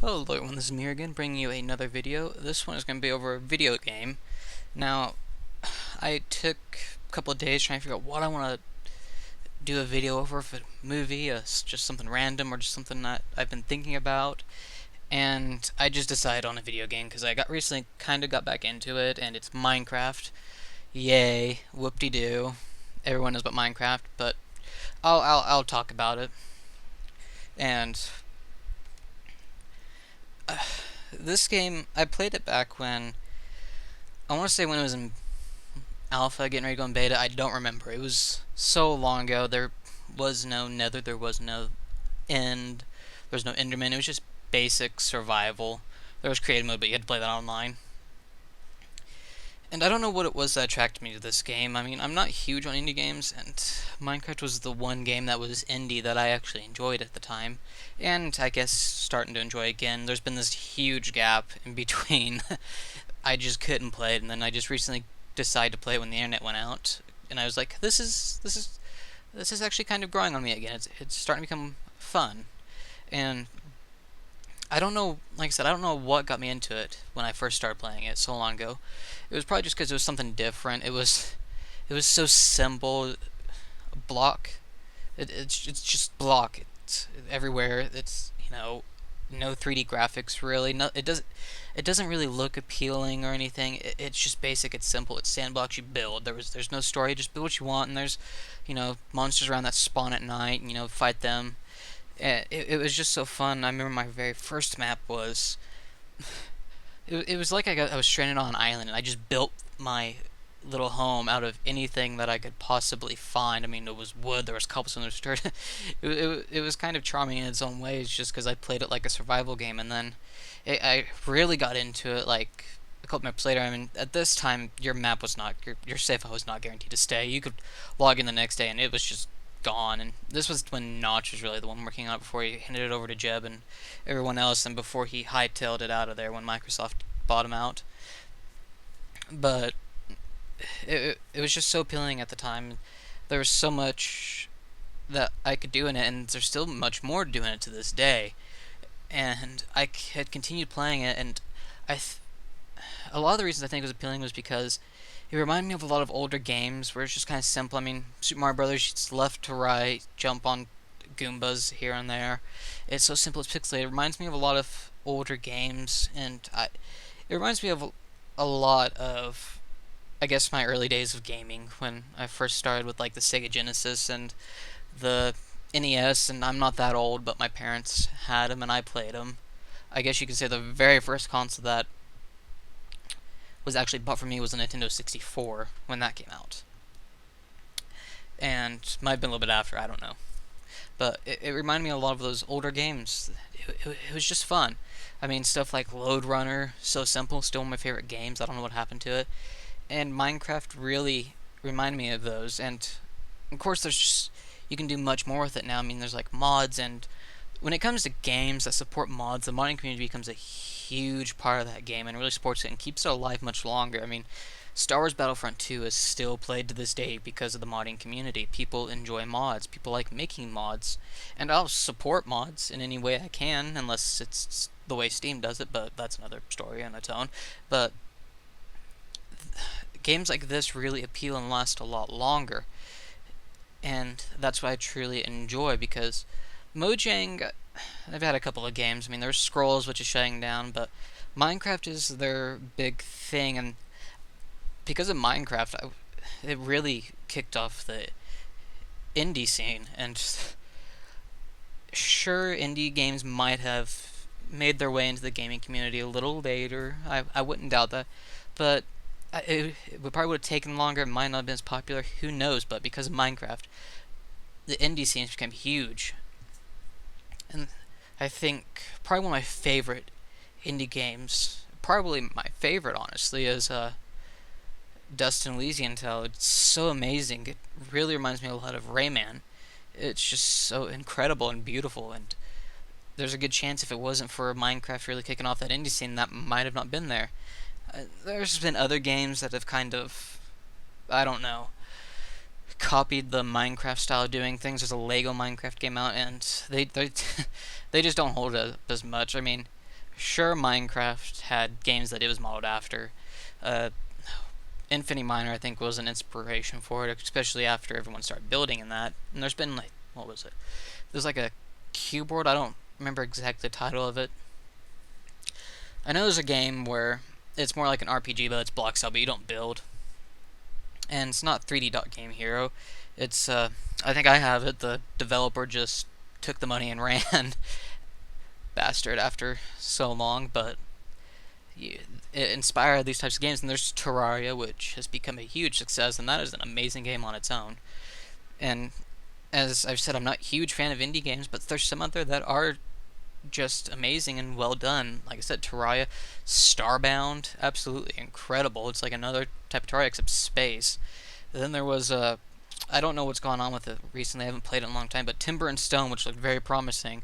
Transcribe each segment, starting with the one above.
Hello everyone, this is me again, bringing you another video. This one is going to be over a video game. Now, I took a couple of days trying to figure out what I want to do a video over, if a movie, just something random, or just something that I've been thinking about. And I just decided on a video game, because I got recently kind of got back into it, and it's Minecraft. Yay, whoop-de-doo. Everyone knows about Minecraft, but I'll talk about it. And this game, I played it back when I want to say when it was in alpha, getting ready to go in beta. I don't remember. It was so long ago. There was no Nether. There was no End. There was no Enderman. It was just basic survival. There was creative mode, but you had to play that online. And I don't know what it was that attracted me to this game. I mean, I'm not huge on indie games, and Minecraft was the one game that was indie that I actually enjoyed at the time. And I guess starting to enjoy again. There's been this huge gap in between. I just couldn't play it, and then I just recently decided to play it when the internet went out, and I was like, this is actually kind of growing on me again. It's starting to become fun, and I don't know. Like I said, I don't know what got me into it when I first started playing it so long ago. It was probably just because it was something different. It was so simple. Block. It's just block. It's everywhere. It's no 3D graphics really. No, it doesn't really look appealing or anything. It's just basic. It's simple. It's sandbox. You build. There's no story. Just build what you want. And there's monsters around that spawn at night. And, fight them. It was just so fun. I remember my very first map was. It was like I was stranded on an island, and I just built my little home out of anything that I could possibly find. I mean, there was wood, there was cobblestone, there was dirt. It was kind of charming in its own ways, just because I played it like a survival game, and then I really got into it like a couple minutes later. I mean, at this time, your map was not your save file was not guaranteed to stay. You could log in the next day, and it was just gone. And this was when Notch was really the one working on it before he handed it over to Jeb and everyone else, and before he hightailed it out of there when Microsoft bought him out. But it was just so appealing at the time. There was so much that I could do in it, and there's still much more doing it to this day. And I had continued playing it, and I th- a lot of the reasons I think it was appealing was because it reminded me of a lot of older games where it's just kind of simple. I mean, Super Mario Brothers, it's left to right, jump on Goombas here and there. It's so simple, it's pixelated. It reminds me of a lot of older games, and it reminds me of a lot of, I guess, my early days of gaming when I first started with like the Sega Genesis and the NES. And I'm not that old, but my parents had them and I played them. I guess you could say the very first console that was actually bought for me was a Nintendo 64 when that came out. And might have been a little bit after, I don't know. But it reminded me a lot of those older games. It was just fun. I mean, stuff like Load Runner, so simple, still one of my favorite games. I don't know what happened to it. And Minecraft really reminded me of those. And of course, there's just you can do much more with it now. I mean, there's like mods, and when it comes to games that support mods, the modding community becomes a huge part of that game and really supports it and keeps it alive much longer. I mean, Star Wars Battlefront 2 is still played to this day because of the modding community. People enjoy mods. People like making mods. And I'll support mods in any way I can, unless it's the way Steam does it, but that's another story on its own. But games like this really appeal and last a lot longer. And that's what I truly enjoy because Mojang, I've had a couple of games. I mean, there's Scrolls, which is shutting down, but Minecraft is their big thing, and because of Minecraft, it really kicked off the indie scene. And sure, indie games might have made their way into the gaming community a little later. I wouldn't doubt that, but it would probably would have taken longer. It might not have been as popular. Who knows? But because of Minecraft, the indie scenes became huge, and I think probably one of my favorite indie games, probably my favorite honestly, is Dust and Elysian Tale. It's so amazing. It really reminds me a lot of Rayman. It's just so incredible and beautiful, and there's a good chance if it wasn't for Minecraft really kicking off that indie scene, that might have not been there. There's been other games that have kind of, I don't know, copied the Minecraft style of doing things. There's a Lego Minecraft game out, and they they just don't hold up as much. I mean, Sure, Minecraft had games that it was modeled after. Uh, Infinity Miner, I think, was an inspiration for it, especially after everyone started building in that. And there's been like, what was it? There's like a keyboard. I don't remember exactly the title of it. I know there's a game where it's more like an RPG, but it's block style, but you don't build. And it's not 3D Dot Game Hero. It's I think I have it. The developer just took the money and ran, bastard, after so long. But it inspired these types of games. And there's Terraria, which has become a huge success, and that is an amazing game on its own. And as I've said, I'm not a huge fan of indie games, but there's some out there that are just amazing and well done. Like I said, Terraria, Starbound, absolutely incredible. It's like another type of Terraria except space. And then there was I don't know what's gone on with it recently. I haven't played it in a long time, but Timber and Stone, which looked very promising,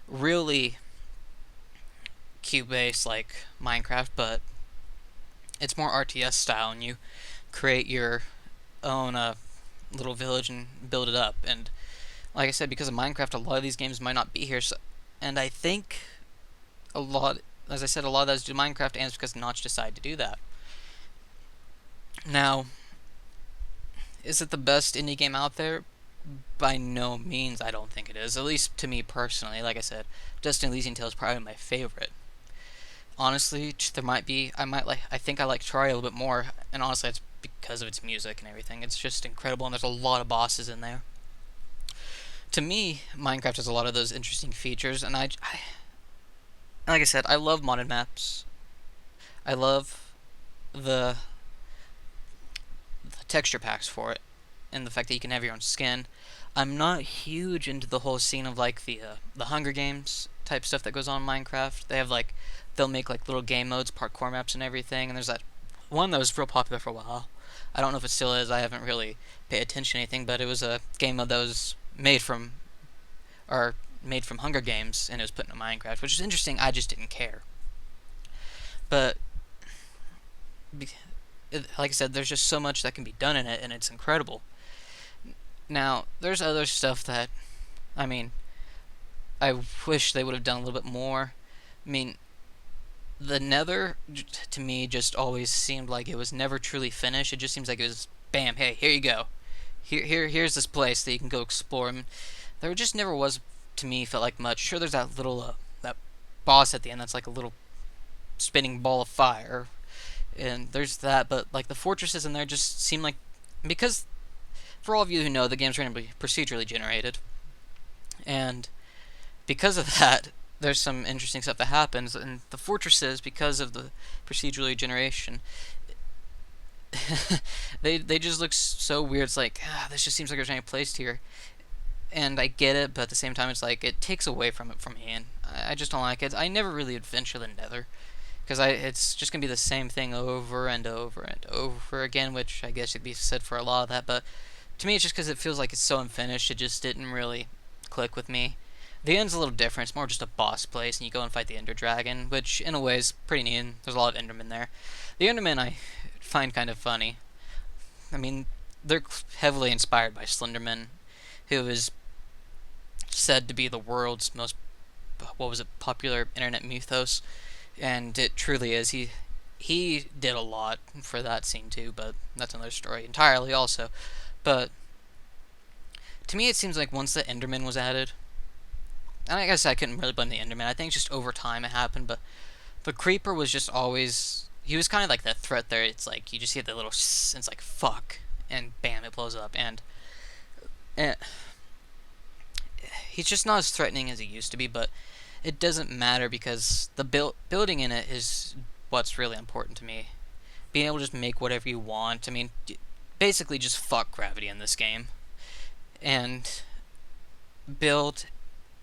really cube-based like Minecraft, but it's more RTS style, and you create your own little village and build it up. And like I said, because of Minecraft, a lot of these games might not be here. So, and I think a lot, as I said, a lot of that is due to Minecraft, and it's because Notch decided to do that. Now, is it the best indie game out there? By no means, I don't think it is. At least to me personally. Like I said, Destiny Elysian Tale is probably my favorite. Honestly, there might be. I think I like Terraria a little bit more, and honestly, it's because of its music and everything. It's just incredible, and there's a lot of bosses in there. To me, Minecraft has a lot of those interesting features, and like I said, I love modded maps. I love the, the texture packs for it, and the fact that you can have your own skin. I'm not huge into the whole scene of like the Hunger Games type stuff that goes on in Minecraft. They'll make like little game modes, parkour maps, and everything. And there's that one that was real popular for a while. I don't know if it still is. I haven't really paid attention to anything, but it was a game mode that was made from Hunger Games, and it was put into Minecraft, which is interesting. I just didn't care. But like I said, there's just so much that can be done in it, and it's incredible. Now, there's other stuff that, I mean, I wish they would have done a little bit more. I mean, the Nether, to me, just always seemed like it was never truly finished. It just seems like it was, bam, hey, here you go. Here's this place that you can go explore. I mean, there just never was, to me, felt like much. Sure, there's that little, that boss at the end that's like a little spinning ball of fire. And there's that, but like the fortresses in there just seem like, because for all of you who know, the game's randomly procedurally generated, and because of that, there's some interesting stuff that happens. And the fortresses, because of the procedurally generation, they just look so weird. It's like this just seems like there's any place here, and I get it, but at the same time, it's like it takes away from it for me, and I just don't like it. I never really adventure the Nether, because it's just gonna be the same thing over and over and over again, which I guess could be said for a lot of that. But to me, it's just because it feels like it's so unfinished. It just didn't really click with me. The end's a little different. It's more just a boss place, and you go and fight the Ender Dragon, which in a way is pretty neat. There's a lot of Endermen there. The Endermen I find kind of funny. I mean, they're heavily inspired by Slenderman, who is said to be the world's most, what was it, popular internet mythos, and it truly is. He did a lot for that scene too, but that's another story entirely also. But to me, it seems like once the Enderman was added, and I guess I couldn't really blame the Enderman. I think just over time it happened, but the Creeper was just always, he was kind of like that threat there. It's like you just hear the little it's like fuck, and bam, it blows up, and he's just not as threatening as he used to be. But it doesn't matter because the building in it is what's really important to me. Being able to just make whatever you want. I mean, basically just fuck gravity in this game, and build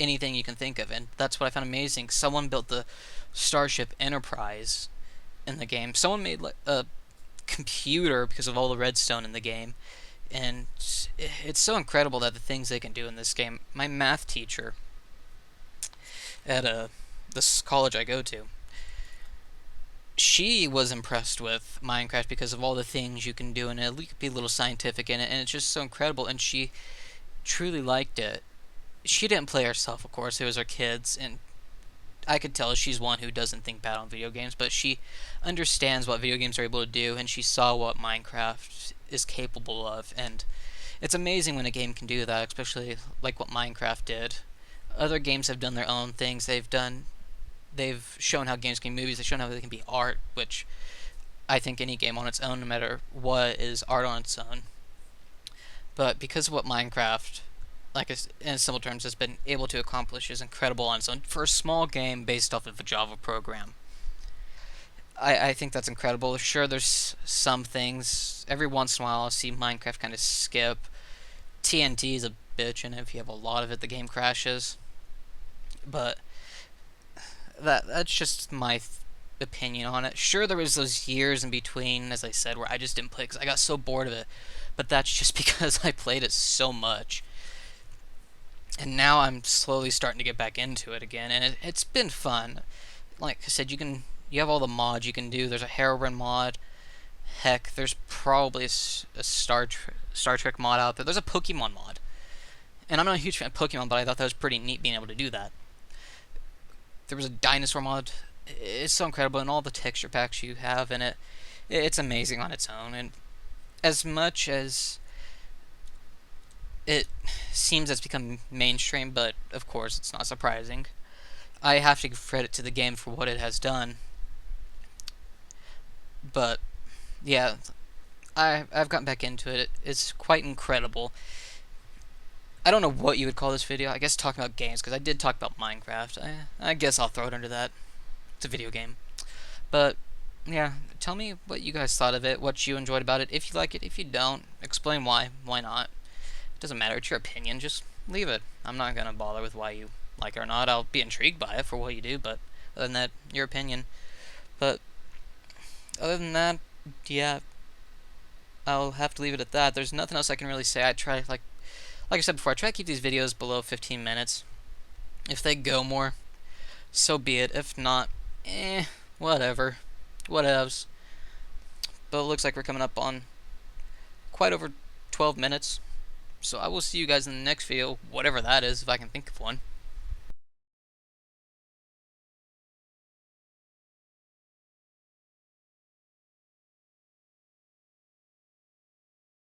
anything you can think of. And that's what I found amazing. Someone built the Starship Enterprise in the game. Someone made like a computer because of all the redstone in the game, and it's so incredible that the things they can do in this game. My math teacher at this college I go to, she was impressed with Minecraft because of all the things you can do in it. You could be a little scientific in it, and it's just so incredible, and she truly liked it. She didn't play herself, of course. It was her kids, and I could tell she's one who doesn't think bad on video games, but she understands what video games are able to do, and she saw what Minecraft is capable of, and it's amazing when a game can do that, especially like what Minecraft did. Other games have done their own things. They've shown how games can be movies. They've shown how they can be art, which I think any game on its own, no matter what, is art on its own. But because of what Minecraft, in simple terms, has been able to accomplish is incredible on its own for a small game based off of a Java program. I think that's incredible. Sure, there's some things. Every once in a while, I'll see Minecraft kind of skip. TNT is a bitch, and if you have a lot of it, the game crashes. But that's just my opinion on it. Sure, there was those years in between, as I said, where I just didn't play because I got so bored of it. But that's just because I played it so much. And now I'm slowly starting to get back into it again, and it's been fun. Like I said, you have all the mods you can do. There's a Herobrine mod. Heck, there's probably a Star Trek mod out there. There's a Pokemon mod, and I'm not a huge fan of Pokemon, but I thought that was pretty neat being able to do that. There was a dinosaur mod. It's so incredible, and all the texture packs you have in it. It's amazing on its own, and as much as it seems it's become mainstream, but of course it's not surprising. I have to give credit to the game for what it has done. But yeah, I've gotten back into it. It's quite incredible. I don't know what you would call this video. I guess talking about games, because I did talk about Minecraft. I guess I'll throw it under that. It's a video game. But yeah, tell me what you guys thought of it, what you enjoyed about it. If you like it, if you don't, explain why. Why not? It doesn't matter. It's your opinion. Just leave it. I'm not gonna bother with why you like it or not. I'll be intrigued by it for what you do, but other than that, your opinion. But other than that, yeah, I'll have to leave it at that. There's nothing else I can really say. I try, like I said before, I try to keep these videos below 15 minutes. If they go more, so be it. If not, whatever. Whatevs. But it looks like we're coming up on quite over 12 minutes. So I will see you guys in the next video, whatever that is, if I can think of one.